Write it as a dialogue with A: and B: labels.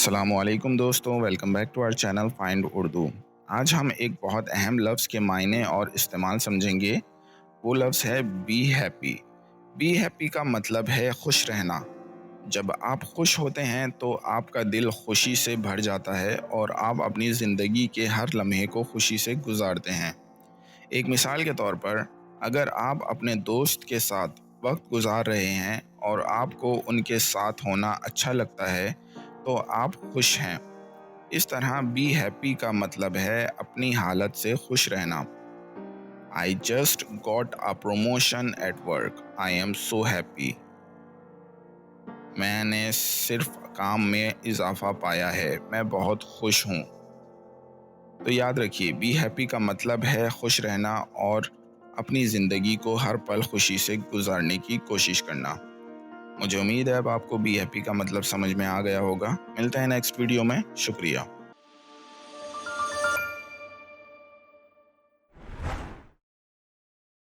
A: अस्सलामुअलैकुम दोस्तों, welcome back to our channel find Urdu. आज हम एक बहुत अहम लफ्ज़ के मायने और इस्तेमाल समझेंगे। वो लफ्ज़ है बी हैप्पी। बी हैप्पी का मतलब है खुश रहना। जब आप खुश होते हैं तो आपका दिल खुशी से भर जाता है और आप अपनी ज़िंदगी के हर लम्हे को खुशी से गुजारते हैं। एक मिसाल के तौर पर, अगर आप अपने दोस्त के साथ वक्त गुजार रहे हैं और आपको उनके साथ होना अच्छा लगता है, तो आप खुश हैं। इस तरह बी हैप्पी का मतलब है अपनी हालत से खुश रहना। I just got a promotion at work, I am so happy. मैंने सिर्फ काम में इजाफा पाया है, मैं बहुत खुश हूँ। तो याद रखिए, बी हैप्पी का मतलब है खुश रहना और अपनी ज़िंदगी को हर पल खुशी से गुजारने की कोशिश करना। मुझे उम्मीद है अब आपको बी हैप्पी का मतलब समझ में आ गया होगा। मिलते हैं नेक्स्ट वीडियो में। शुक्रिया।